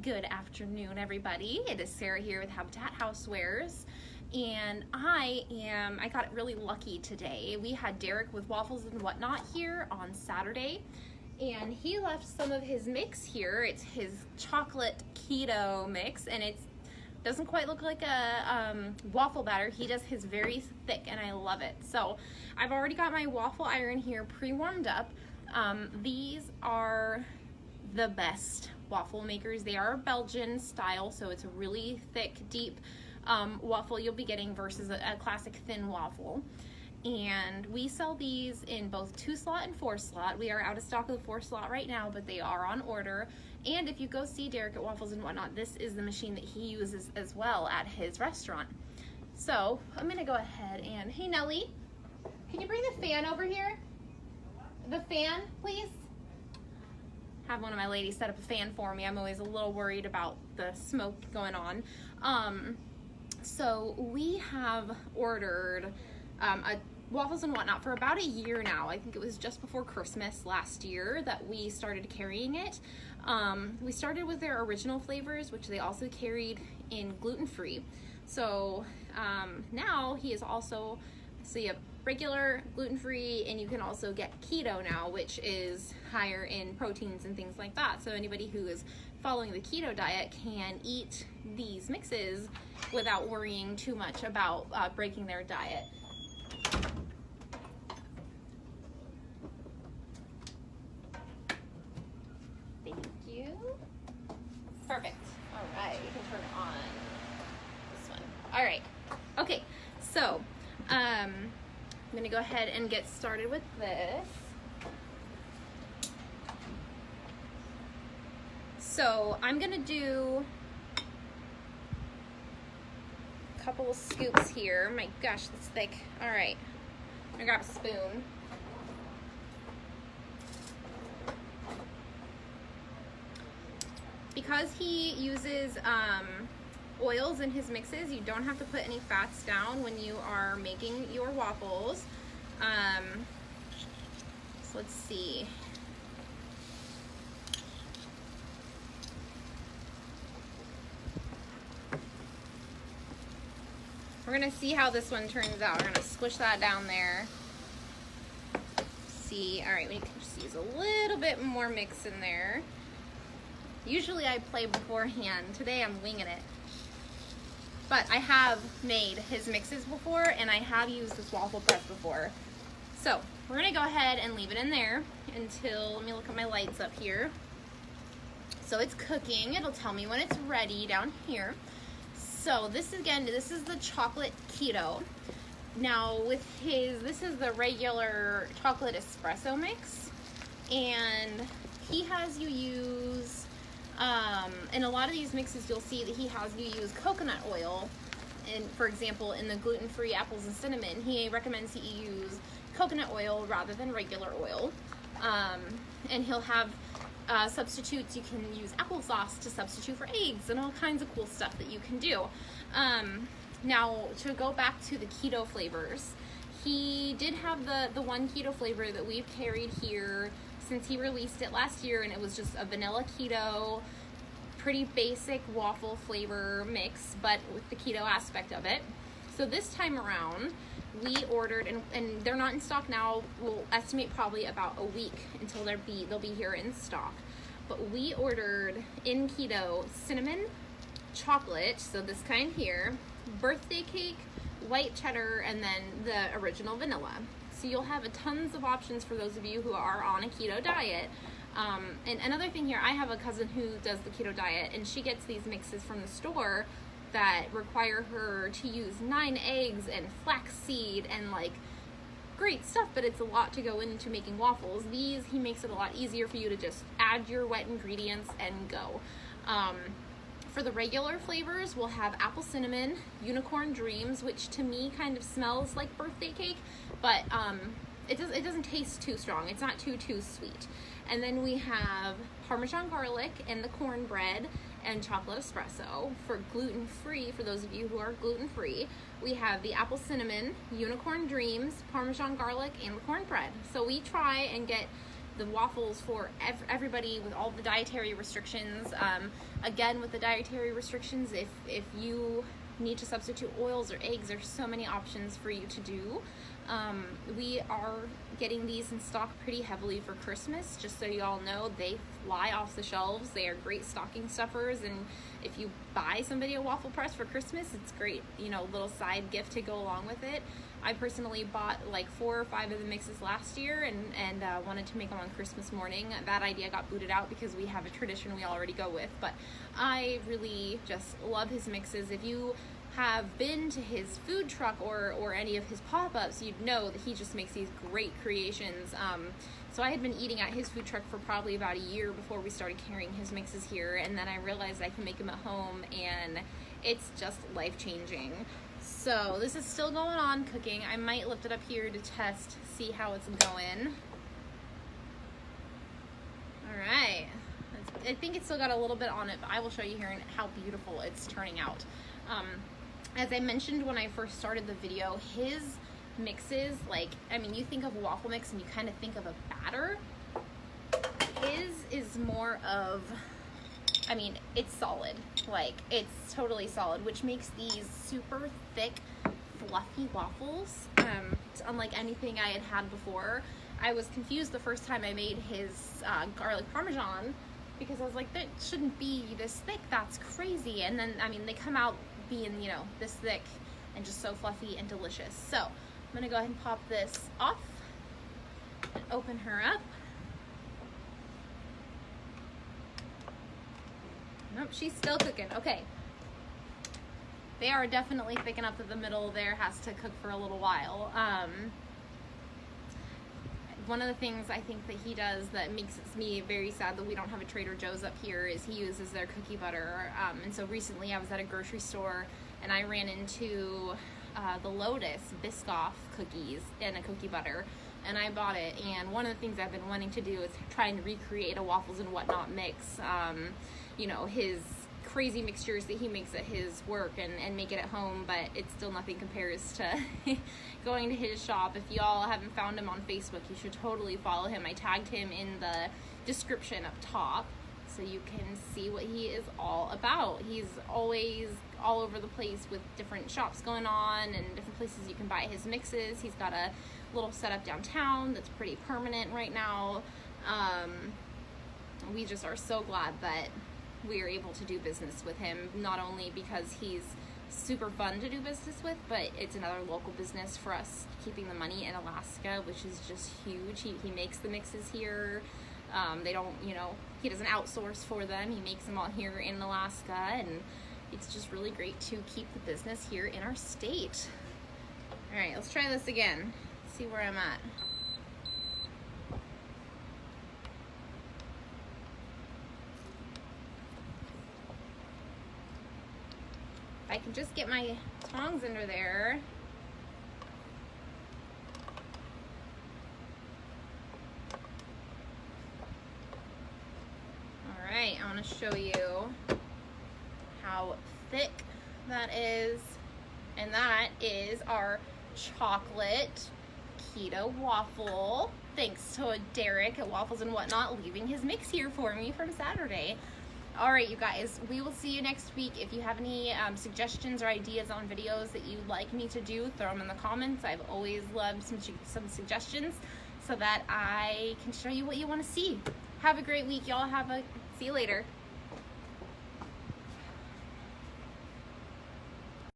Good afternoon, everybody. It is Sarah here with Habitat Housewares, and I got really lucky today. We had Derek with Waffles and Whatnot here on Saturday, and he left some of his mix here. It's his chocolate keto mix, and it doesn't quite look like a waffle batter. He does his very thick, and I love it. So I've already got my waffle iron here pre-warmed up. These are the best waffle makers. They are Belgian style, so it's a really thick, deep waffle you'll be getting versus a classic thin waffle. And we sell these in both 2-slot and 4-slot. We are out of stock of the 4-slot right now, but they are on order. And if you go see Derek at Waffles and Whatnot, this is the machine that he uses as well at his restaurant. So I'm gonna go ahead and, hey Nellie, can you bring the fan over here? The fan, please? Have one of my ladies set up a fan for me. I'm always a little worried about the smoke going on. So we have ordered a Waffles and Whatnot for about a year now. I think it was just before Christmas last year that we started carrying it. We started with their original flavors, which they also carried in gluten-free. So now he is also, so you have regular, gluten-free, and you can also get keto now, which is higher in proteins and things like that. So anybody who is following the keto diet can eat these mixes without worrying too much about breaking their diet. Thank you. Perfect. All right, you can turn it on. This one. All right. Okay, so I'm gonna go ahead and get started with this. So I'm gonna do a couple of scoops here. My gosh, that's thick. All right, I'm gonna grab a spoon. Because he uses oils in his mixes, you don't have to put any fats down when you are making your waffles. So let's see. We're gonna see how this one turns out. We're gonna squish that down there. See, all right, we can just use a little bit more mix in there. Usually I play beforehand. Today I'm winging it. But I have made his mixes before, and I have used this waffle press before. So we're gonna go ahead and leave it in there until, let me look at my lights up here. So it's cooking. It'll tell me when it's ready down here. So this is, again, this is the chocolate keto. Now with his, this is the regular chocolate espresso mix, and he has you use, in a lot of these mixes you'll see that he has you use coconut oil. And for example, in the gluten-free apples and cinnamon, he recommends that you use coconut oil rather than regular oil. And he'll have substitutes. You can use applesauce to substitute for eggs and all kinds of cool stuff that you can do. Now to go back to the keto flavors, he did have the one keto flavor that we've carried here since he released it last year, and it was just a vanilla keto, pretty basic waffle flavor mix, but with the keto aspect of it. So this time around, we ordered, and they're not in stock now. We'll estimate probably about a week until they'll be here in stock. But we ordered in keto cinnamon, chocolate, so this kind here, birthday cake, white cheddar, and then the original vanilla. So you'll have tons of options for those of you who are on a keto diet. And another thing here, I have a cousin who does the keto diet, and she gets these mixes from the store that require her to use 9 eggs and flaxseed and like great stuff, but it's a lot to go into making waffles. These, he makes it a lot easier for you to just add your wet ingredients and go. For the regular flavors, we'll have apple cinnamon, unicorn dreams, which to me kind of smells like birthday cake, but it doesn't taste too strong. It's not too sweet. And then we have Parmesan garlic and the cornbread and chocolate espresso. For gluten-free, for those of you who are gluten-free, we have the apple cinnamon, unicorn dreams, Parmesan garlic, and the cornbread. So we try and get the waffles for everybody with all the dietary restrictions. Again, with the dietary restrictions, if you need to substitute oils or eggs, there's so many options for you to do. We are getting these in stock pretty heavily for Christmas. Just so you all know, they fly off the shelves. They are great stocking stuffers, and if you buy somebody a waffle press for Christmas, it's great, you know, little side gift to go along with it. I personally bought like 4 or 5 of the mixes last year and wanted to make them on Christmas morning. That idea got booted out because we have a tradition we already go with, but I really just love his mixes. If you have been to his food truck or any of his pop-ups, you'd know that he just makes these great creations. So I had been eating at his food truck for probably about a year before we started carrying his mixes here, and then I realized I can make them at home, and it's just life-changing. So this is still going on cooking. I might lift it up here to test, see how it's going. All right, I think it's still got a little bit on it, but I will show you here how beautiful it's turning out. As I mentioned when I first started the video, his mixes, like, I mean, you think of a waffle mix and you kind of think of a batter. His is more of, I mean, it's solid. Like, it's totally solid, which makes these super thick, fluffy waffles. It's unlike anything I had had before. I was confused the first time I made his garlic parmesan, because I was like, that shouldn't be this thick, that's crazy. And then, I mean, they come out being, you know, this thick and just so fluffy and delicious. So I'm gonna go ahead and pop this off and open her up. Nope, she's still cooking. Okay. They are definitely thick enough that the middle there has to cook for a little while. One of the things I think that he does that makes me very sad that we don't have a Trader Joe's up here is he uses their cookie butter. And so recently I was at a grocery store and I ran into the Lotus Biscoff cookies and a cookie butter, and I bought it. And one of the things I've been wanting to do is try and recreate a Waffles and Whatnot mix. You know, his crazy mixtures that he makes at his work and make it at home, but it still nothing compares to going to his shop. If y'all haven't found him on Facebook, you should totally follow him. I tagged him in the description up top so you can see what he is all about. He's always all over the place with different shops going on and different places you can buy his mixes. He's got a little setup downtown that's pretty permanent right now. We just are so glad that we are able to do business with him, not only because he's super fun to do business with, but it's another local business for us, keeping the money in Alaska, which is just huge. He makes the mixes here. They don't, you know, he doesn't outsource for them. He makes them all here in Alaska, and it's just really great to keep the business here in our state. All right, let's try this again. See where I'm at. I can just get my tongs under there. All right, I want to show you how thick that is. And that is our chocolate keto waffle. Thanks to Derek at Waffles and Whatnot leaving his mix here for me from Saturday. All right, you guys, we will see you next week. If you have any suggestions or ideas on videos that you'd like me to do, throw them in the comments. I've always loved some suggestions so that I can show you what you want to see. Have a great week, y'all. See you later.